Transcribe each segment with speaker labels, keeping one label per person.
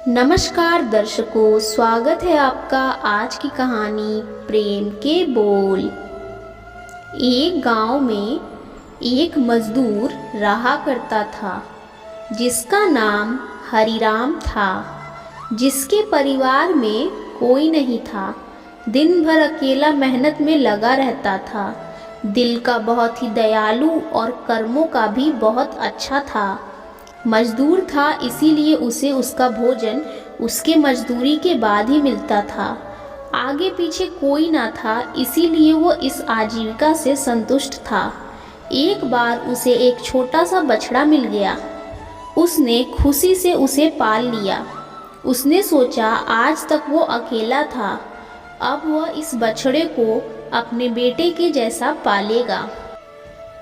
Speaker 1: नमस्कार दर्शकों, स्वागत है आपका आज की कहानी प्रेम के बोल। एक गांव में एक मजदूर रहा करता था जिसका नाम हरिराम था। जिसके परिवार में कोई नहीं था। दिन भर अकेला मेहनत में लगा रहता था। दिल का बहुत ही दयालु और कर्मों का भी बहुत अच्छा था। मजदूर था, इसीलिए उसे उसका भोजन उसके मजदूरी के बाद ही मिलता था। आगे पीछे कोई ना था, इसीलिए वो इस आजीविका से संतुष्ट था। एक बार उसे एक छोटा सा बछड़ा मिल गया। उसने खुशी से उसे पाल लिया। उसने सोचा आज तक वो अकेला था, अब वह इस बछड़े को अपने बेटे के जैसा पालेगा।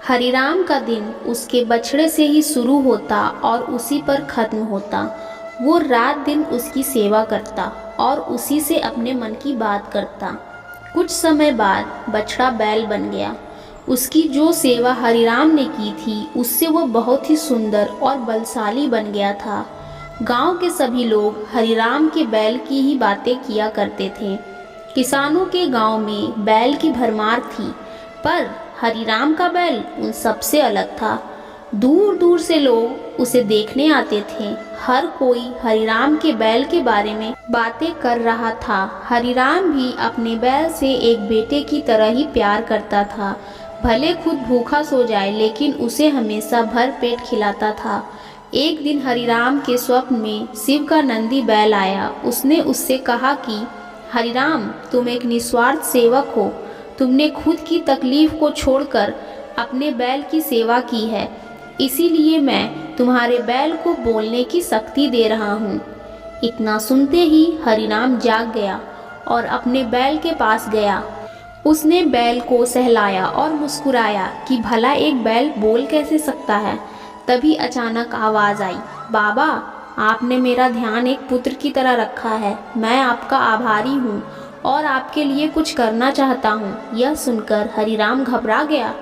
Speaker 1: हरिराम का दिन उसके बछड़े से ही शुरू होता और उसी पर खत्म होता। वो रात दिन उसकी सेवा करता और उसी से अपने मन की बात करता। कुछ समय बाद बछड़ा बैल बन गया। उसकी जो सेवा हरिराम ने की थी, उससे वो बहुत ही सुंदर और बलशाली बन गया था। गांव के सभी लोग हरिराम के बैल की ही बातें किया करते थे। किसानों के गांव में बैल की भरमार थी, पर हरिराम का बैल उन सबसे अलग था। दूर दूर से लोग उसे देखने आते थे। हर कोई हरिराम के बैल के बारे में बातें कर रहा था। हरिराम भी अपने बैल से एक बेटे की तरह ही प्यार करता था। भले खुद भूखा सो जाए, लेकिन उसे हमेशा भर पेट खिलाता था। एक दिन हरिराम के स्वप्न में शिव का नंदी बैल आया। उसने उससे कहा कि हरिराम, तुम एक निस्वार्थ सेवक हो। तुमने खुद की तकलीफ को छोड़कर अपने बैल की सेवा की है, इसीलिए मैं तुम्हारे बैल को बोलने की शक्ति दे रहा हूँ। इतना सुनते ही हरिराम जाग गया और अपने बैल के पास गया। उसने बैल को सहलाया और मुस्कुराया कि भला एक बैल बोल कैसे सकता है। तभी अचानक आवाज़ आई, बाबा, आपने मेरा ध्यान एक पुत्र की तरह रखा है। मैं आपका आभारी हूँ और आपके लिए कुछ करना चाहता हूँ। यह सुनकर हरिराम घबरा गया।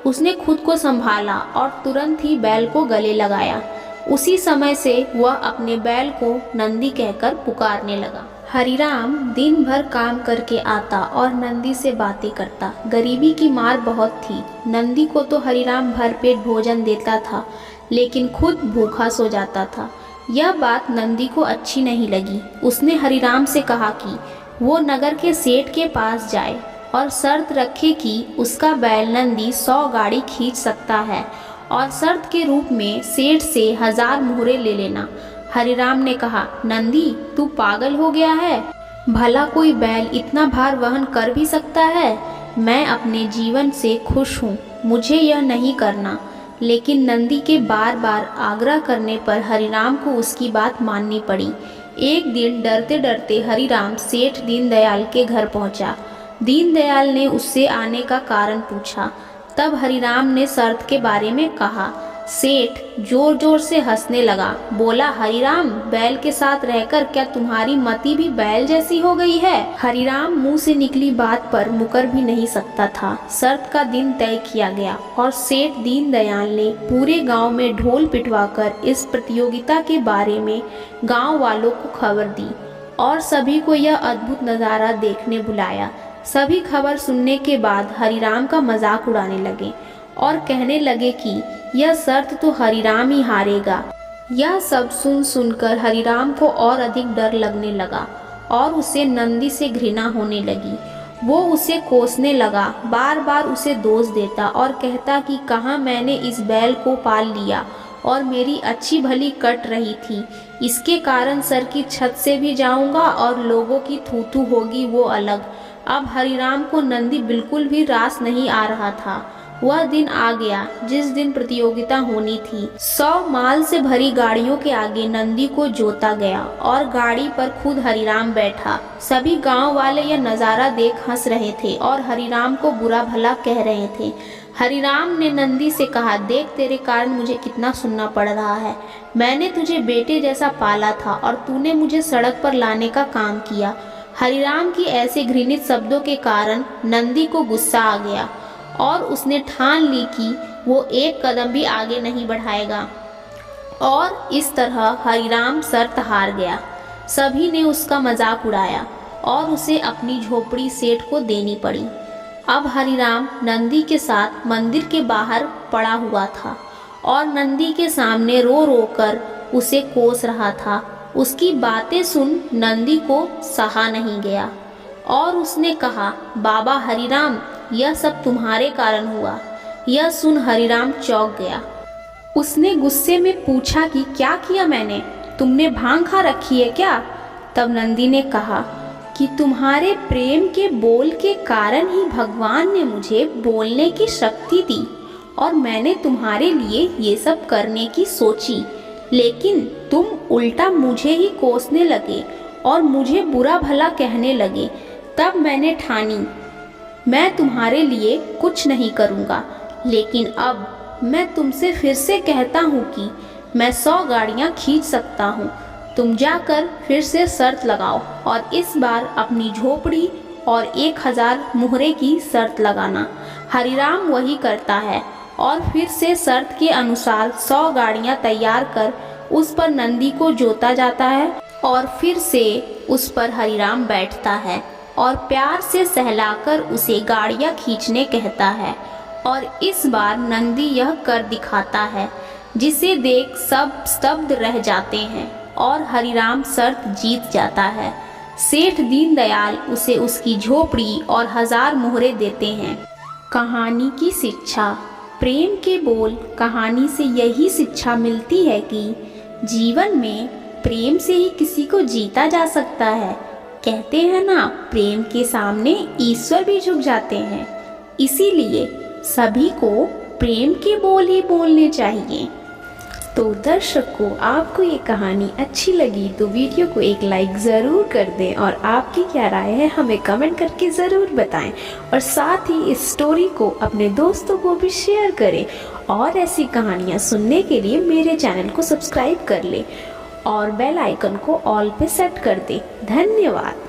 Speaker 1: उसने खुद को संभाला और तुरंत ही बैल को गले लगाया। उसी समय से वह अपने बैल को नंदी कहकर पुकारने लगा। हरिराम दिन भर काम करके आता और नंदी से बातें करता। गरीबी की मार बहुत थी। नंदी को तो हरिराम भरपेट भोजन देता था, लेकिन खुद भूखा सो जाता था। यह बात नंदी को अच्छी नहीं लगी। उसने हरिराम से कहा कि वो नगर के सेठ के पास जाए और शर्त रखे कि उसका बैल नंदी 100 गाड़ी खींच सकता है और शर्त के रूप में सेठ से 1000 मुहरे ले लेना। हरिराम ने कहा, नंदी, तू पागल हो गया है? भला कोई बैल इतना भार वहन कर भी सकता है? मैं अपने जीवन से खुश हूँ, मुझे यह नहीं करना। लेकिन नंदी के बार बार आग्रह करने पर हरिराम को उसकी बात माननी पड़ी। एक दिन डरते डरते हरिराम सेठ दीनदयाल के घर पहुंचा। दीनदयाल ने उससे आने का कारण पूछा। तब हरिराम ने शर्त के बारे में कहा। सेठ जोर जोर से हंसने लगा। बोला, हरिराम, बैल के साथ रहकर क्या तुम्हारी मति भी बैल जैसी हो गई है? हरिराम मुंह से निकली बात पर मुकर भी नहीं सकता था। शर्त का दिन तय किया गया और सेठ दीनदयाल ने पूरे गांव में ढोल पिटवाकर इस प्रतियोगिता के बारे में गांव वालों को खबर दी और सभी को यह अद्भुत नज़ारा देखने बुलाया। सभी खबर सुनने के बाद हरिराम का मजाक उड़ाने लगे और कहने लगे कि यह शर्त तो हरिराम ही हारेगा। यह सब सुन सुनकर हरिराम को और अधिक डर लगने लगा और उसे नंदी से घृणा होने लगी। वो उसे कोसने लगा, बार बार उसे दोष देता और कहता कि कहाँ मैंने इस बैल को पाल लिया और मेरी अच्छी भली कट रही थी। इसके कारण सर की छत से भी जाऊंगा और लोगों की थू-थू होगी वो अलग। अब हरिराम को नंदी बिल्कुल भी रास नहीं आ रहा था। वह दिन आ गया जिस दिन प्रतियोगिता होनी थी। 100 माल से भरी गाड़ियों के आगे नंदी को जोता गया और गाड़ी पर खुद हरिराम बैठा। सभी गांव वाले यह नज़ारा देख हंस रहे थे और हरिराम को बुरा भला कह रहे थे। हरिराम ने नंदी से कहा, देख, तेरे कारण मुझे कितना सुनना पड़ रहा है। मैंने तुझे बेटे जैसा पाला था और तूने मुझे सड़क पर लाने का काम किया। हरिराम की ऐसे घृणित शब्दों के कारण नंदी को गुस्सा आ गया और उसने ठान ली कि वो एक कदम भी आगे नहीं बढ़ाएगा और इस तरह हरिराम शर्त हार गया। सभी ने उसका मजाक उड़ाया और उसे अपनी झोपड़ी सेठ को देनी पड़ी। अब हरिराम नंदी के साथ मंदिर के बाहर पड़ा हुआ था और नंदी के सामने रो रो कर उसे कोस रहा था। उसकी बातें सुन नंदी को सहा नहीं गया और उसने कहा, बाबा हरिराम, यह सब तुम्हारे कारण हुआ। यह सुन हरिराम चौंक गया। उसने गुस्से में पूछा कि क्या किया मैंने? तुमने भांग खा रखी है क्या? तब नंदी ने कहा कि तुम्हारे प्रेम के बोल के कारण ही भगवान ने मुझे बोलने की शक्ति दी और मैंने तुम्हारे लिए ये सब करने की सोची, लेकिन तुम उल्टा मुझे ही कोसने लगे और मुझे बुरा भला कहने लगे। तब मैंने ठानी मैं तुम्हारे लिए कुछ नहीं करूँगा, लेकिन अब मैं तुमसे फिर से कहता हूँ कि मैं 100 गाड़ियाँ खींच सकता हूँ। तुम जाकर फिर से शर्त लगाओ और इस बार अपनी झोपड़ी और 1000 मुहरे की शर्त लगाना। हरिराम वही करता है और फिर से शर्त के अनुसार 100 गाड़ियाँ तैयार कर उस पर नंदी को जोता जाता है और फिर से उस पर हरिराम बैठता है और प्यार से सहलाकर उसे गाड़ियाँ खींचने कहता है और इस बार नंदी यह कर दिखाता है, जिसे देख सब स्तब्ध रह जाते हैं और हरिराम शर्त जीत जाता है। सेठ दीनदयाल उसे उसकी झोपड़ी और 1000 मुहरे देते हैं। कहानी की शिक्षा। प्रेम के बोल कहानी से यही शिक्षा मिलती है कि जीवन में प्रेम से ही किसी को जीता जा सकता है। कहते हैं ना, प्रेम के सामने ईश्वर भी झुक जाते हैं। इसीलिए सभी को प्रेम के बोल ही बोलने चाहिए। तो दर्शकों, आपको ये कहानी अच्छी लगी तो वीडियो को एक लाइक ज़रूर कर दें और आपकी क्या राय है हमें कमेंट करके ज़रूर बताएं और साथ ही इस स्टोरी को अपने दोस्तों को भी शेयर करें और ऐसी कहानियाँ सुनने के लिए मेरे चैनल को सब्सक्राइब कर लें और बेल आइकन को ऑल पे सेट कर दें। धन्यवाद।